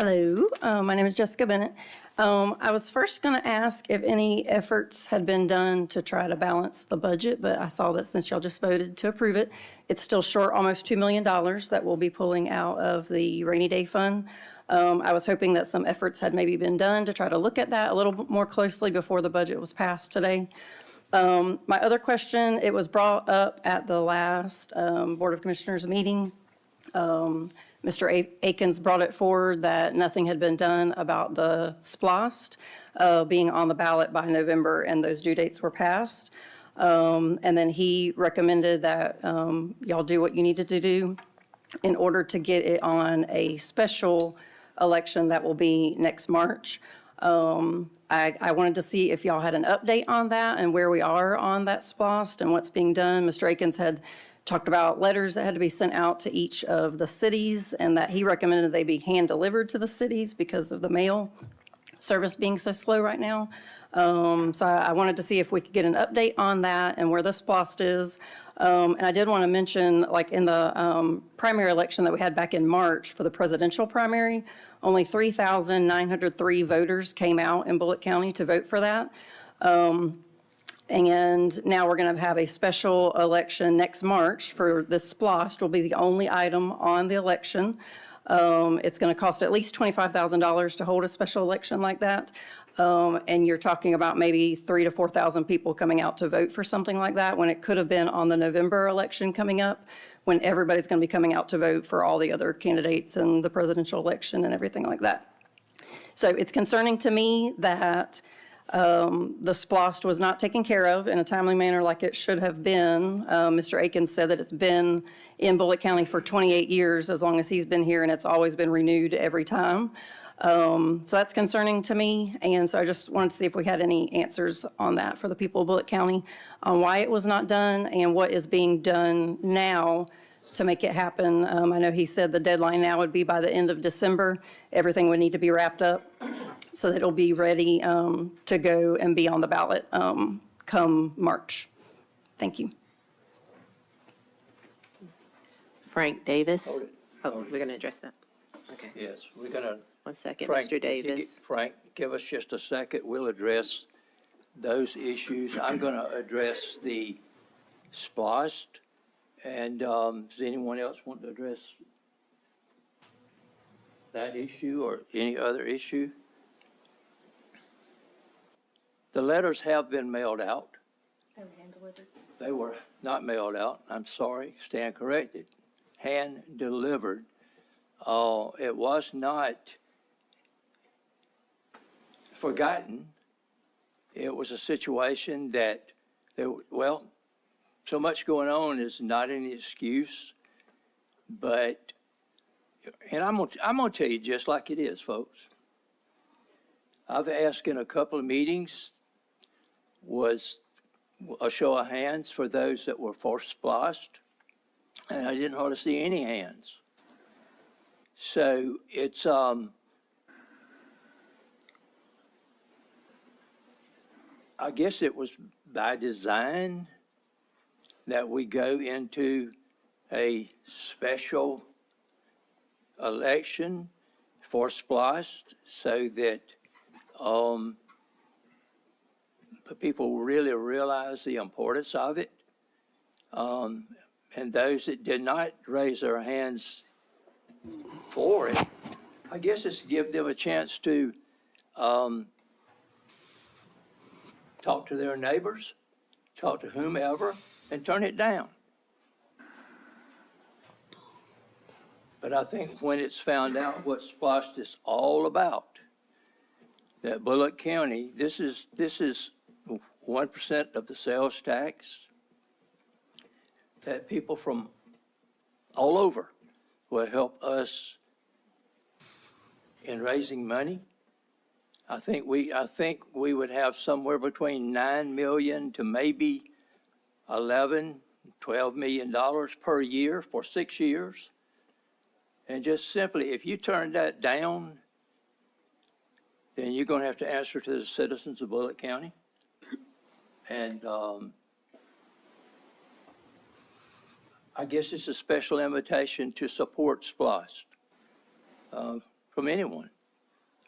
Hello, my name is Jessica Bennett. I was first going to ask if any efforts had been done to try to balance the budget, but I saw that since y'all just voted to approve it, it's still short almost $2 million that we'll be pulling out of the rainy day fund. I was hoping that some efforts had maybe been done to try to look at that a little bit more closely before the budget was passed today. My other question, it was brought up at the last Board of Commissioners meeting. Mr. Akins brought it forward that nothing had been done about the SPLOST being on the ballot by November, and those due dates were passed. And then he recommended that y'all do what you needed to do in order to get it on a special election that will be next March. I wanted to see if y'all had an update on that and where we are on that SPLOST and what's being done. Mr. Akins had talked about letters that had to be sent out to each of the cities, and that he recommended they be hand delivered to the cities because of the mail service being so slow right now. So I wanted to see if we could get an update on that and where the SPLOST is. And I did want to mention, like in the primary election that we had back in March for the presidential primary, only 3,903 voters came out in Bulloch County to vote for that. And now we're going to have a special election next March for this SPLOST will be the only item on the election. It's going to cost at least $25,000 to hold a special election like that. And you're talking about maybe 3,000 to 4,000 people coming out to vote for something like that when it could have been on the November election coming up, when everybody's going to be coming out to vote for all the other candidates and the presidential election and everything like that. So it's concerning to me that the SPLOST was not taken care of in a timely manner like it should have been. Mr. Akins said that it's been in Bulloch County for 28 years, as long as he's been here, and it's always been renewed every time. So that's concerning to me, and so I just wanted to see if we had any answers on that for the people of Bulloch County, on why it was not done and what is being done now to make it happen. I know he said the deadline now would be by the end of December. Everything would need to be wrapped up so that it'll be ready to go and be on the ballot come March. Thank you. Frank Davis. Oh, we're going to address that. Okay. Yes, we're going to. 1 second, Frank, Mr. Davis. Frank, give us just a second. We'll address those issues. I'm going to address the SPLOST. And does anyone else want to address that issue or any other issue? The letters have been mailed out. They were hand delivered. They were not mailed out. I'm sorry, stand corrected. Hand delivered. It was not forgotten. It was a situation that, well, so much going on is not any excuse, but, and I'm gonna tell you just like it is, folks. I've asked in a couple of meetings, was a show of hands for those that were for SPLOST, and I didn't hardly see any hands. So it's, I guess it was by design that we go into a special election for SPLOST so that the people really realize the importance of it. And those that did not raise their hands for it, I guess it's to give them a chance to talk to their neighbors, talk to whomever, and turn it down. But I think when it's found out what SPLOST is all about, that Bulloch County, this is 1% of the sales tax, that people from all over will help us in raising money. I think we would have somewhere between $9 million to maybe $11, $12 million per year for 6 years. And just simply, if you turn that down, then you're going to have to answer to the citizens of Bulloch County. And I guess it's a special invitation to support SPLOST. from anyone.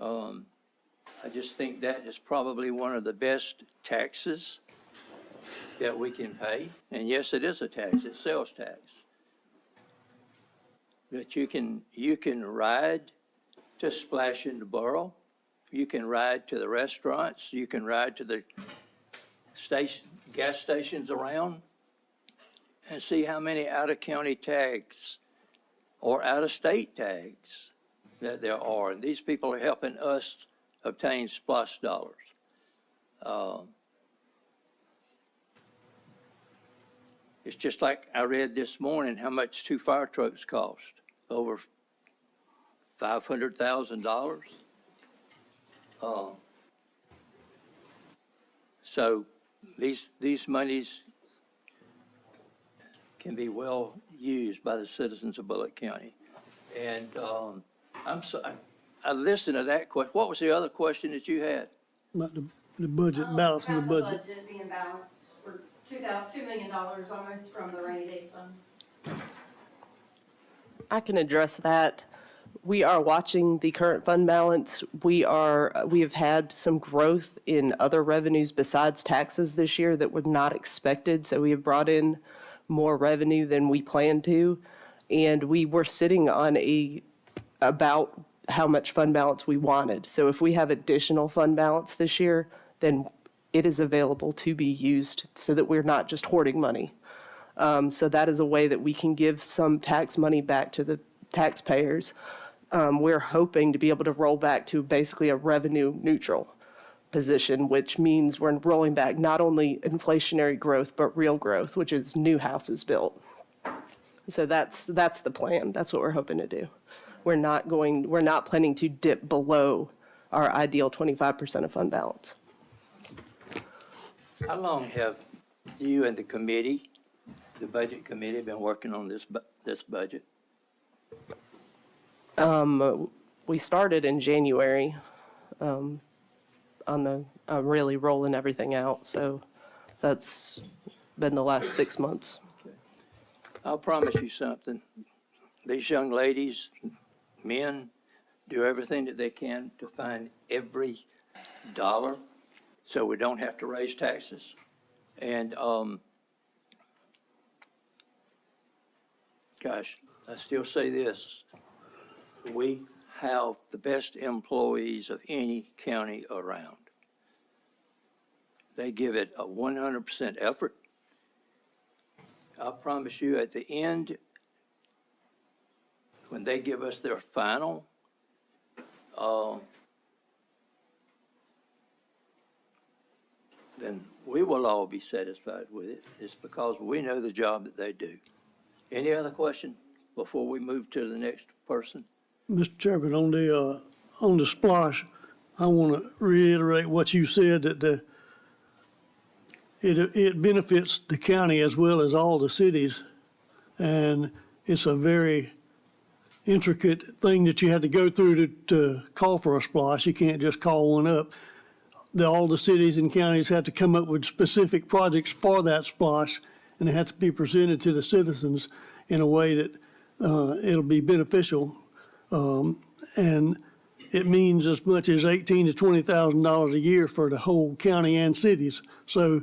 I just think that is probably one of the best taxes that we can pay. And yes, it is a tax, it's sales tax. That you can ride to Splash in the Borough, you can ride to the restaurants, you can ride to the gas stations around and see how many out-of-county tags or out-of-state tags that there are. And these people are helping us obtain SPLOST dollars. It's just like I read this morning how much 2 fire trucks cost, over $500,000. So these monies can be well used by the citizens of Bulloch County. And I listened to that question. What was the other question that you had? About the budget, balancing the budget. About the budget being balanced for $2 million almost from the rainy day fund. I can address that. We are watching the current fund balance. We have had some growth in other revenues besides taxes this year that were not expected. So we have brought in more revenue than we planned to. And we were sitting on about how much fund balance we wanted. So if we have additional fund balance this year, then it is available to be used so that we're not just hoarding money. So that is a way that we can give some tax money back to the taxpayers. We're hoping to be able to roll back to basically a revenue neutral position, which means we're rolling back not only inflationary growth, but real growth, which is new houses built. So that's the plan. That's what we're hoping to do. We're not planning to dip below our ideal 25% of fund balance. How long have you and the committee, the budget committee, been working on this budget? We started in January on the really rolling everything out. So that's been the last 6 months. I'll promise you something. These young ladies, men, do everything that they can to find every dollar so we don't have to raise taxes. And, gosh, I still say this. We have the best employees of any county around. They give it a 100% effort. I promise you, at the end, when they give us their final, then we will all be satisfied with it. It's because we know the job that they do. Any other question before we move to the next person? Mr. Chairman, on the SPLOST, I want to reiterate what you said, that it benefits the county as well as all the cities. And it's a very intricate thing that you had to go through to call for a SPLOST. You can't just call one up. All the cities and counties have to come up with specific projects for that SPLOST, and it has to be presented to the citizens in a way that it'll be beneficial. And it means as much as $18,000 to $20,000 a year for the whole county and cities. So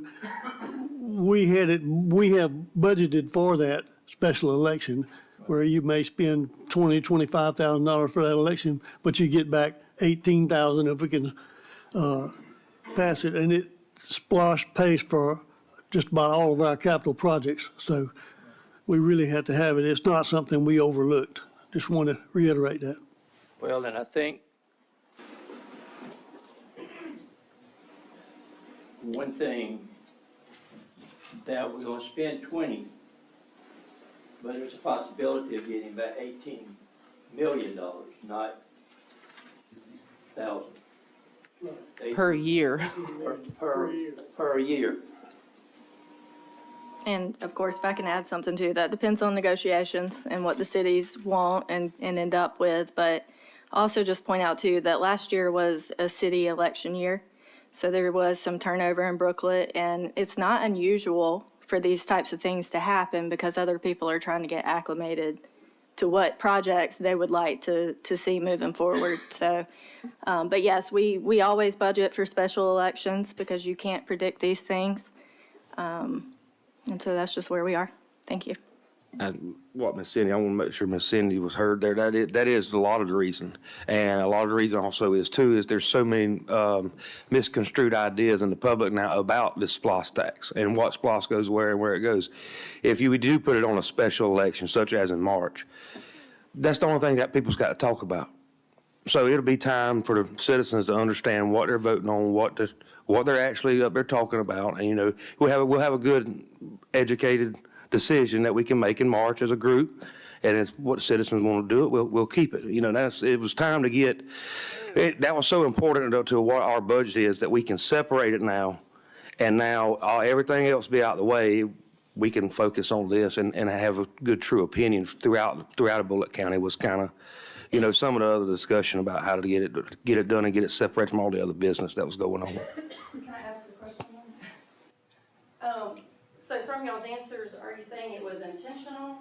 we have budgeted for that special election, where you may spend $20,000, $25,000 for that election, but you get back $18,000 if we can pass it. And SPLOST pays for just about all of our capital projects. So we really had to have it. It's not something we overlooked. Just want to reiterate that. Well, and I think one thing that we're going to spend 20, but there's a possibility of getting back $18 million, not thousand. Per year. Per year. And of course, if I can add something too, that depends on negotiations and what the cities want and end up with. But also just point out too that last year was a city election year. So there was some turnover in Brooklet, and it's not unusual for these types of things to happen because other people are trying to get acclimated what projects they would like to see moving forward. So, but yes, we always budget for special elections because you can't predict these things. And so that's just where we are. Thank you. And what Miss Cindy, I want to make sure Miss Cindy was heard there. That is a lot of the reason. And a lot of the reason also is too, is there's so many misconstrued ideas in the public now about this SPLOST tax and what SPLOST goes where and where it goes. If you do put it on a special election, such as in March, that's the only thing that people's got to talk about. So it'll be time for the citizens to understand what they're voting on, what they're actually up there talking about. And, you know, we'll have a good educated decision that we can make in March as a group, and it's what citizens want to do. We'll keep it. You know, it was time to get it. That was so important to what our budget is, that we can separate it now, and now everything else be out of the way. We can focus on this and have a good, true opinion throughout Bulloch County. Was kind of, you know, some of the other discussion about how to get it done and get it separated from all the other business that was going on. Can I ask a question? So from y'all's answers, are you saying it was intentional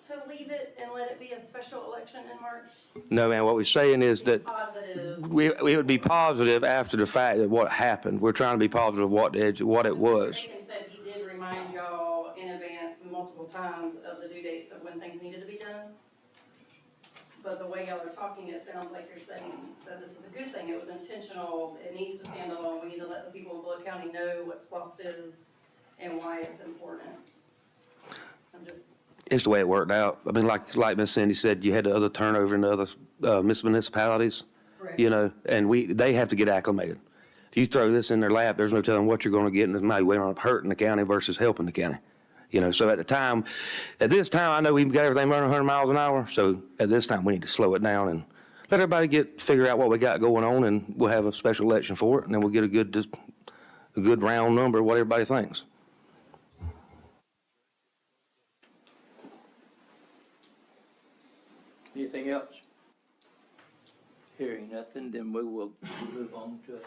to leave it and let it be a special election in March? No, man, what we're saying is that Positive. we would be positive after the fact that what happened. We're trying to be positive of what it was. Mr. said he did remind y'all in advance multiple times of the due dates of when things needed to be done. But the way y'all are talking, it sounds like you're saying that this is a good thing. It was intentional. It needs to stand alone. We need to let the people of Bulloch County know what SPLOST is and why it's important. It's the way it worked out. I mean, like Miss Cindy said, you had the other turnover in the other municipalities, you know, and they have to get acclimated. If you throw this in their lap, there's no telling what you're going to get, and it's might end up hurting the county versus helping the county. You know, so at this time, I know we've got everything running 100 miles an hour. So at this time, we need to slow it down and let everybody figure out what we got going on, and we'll have a special election for it, and then we'll get a good round number of what everybody thinks. Anything else? Hearing nothing, then we will move on to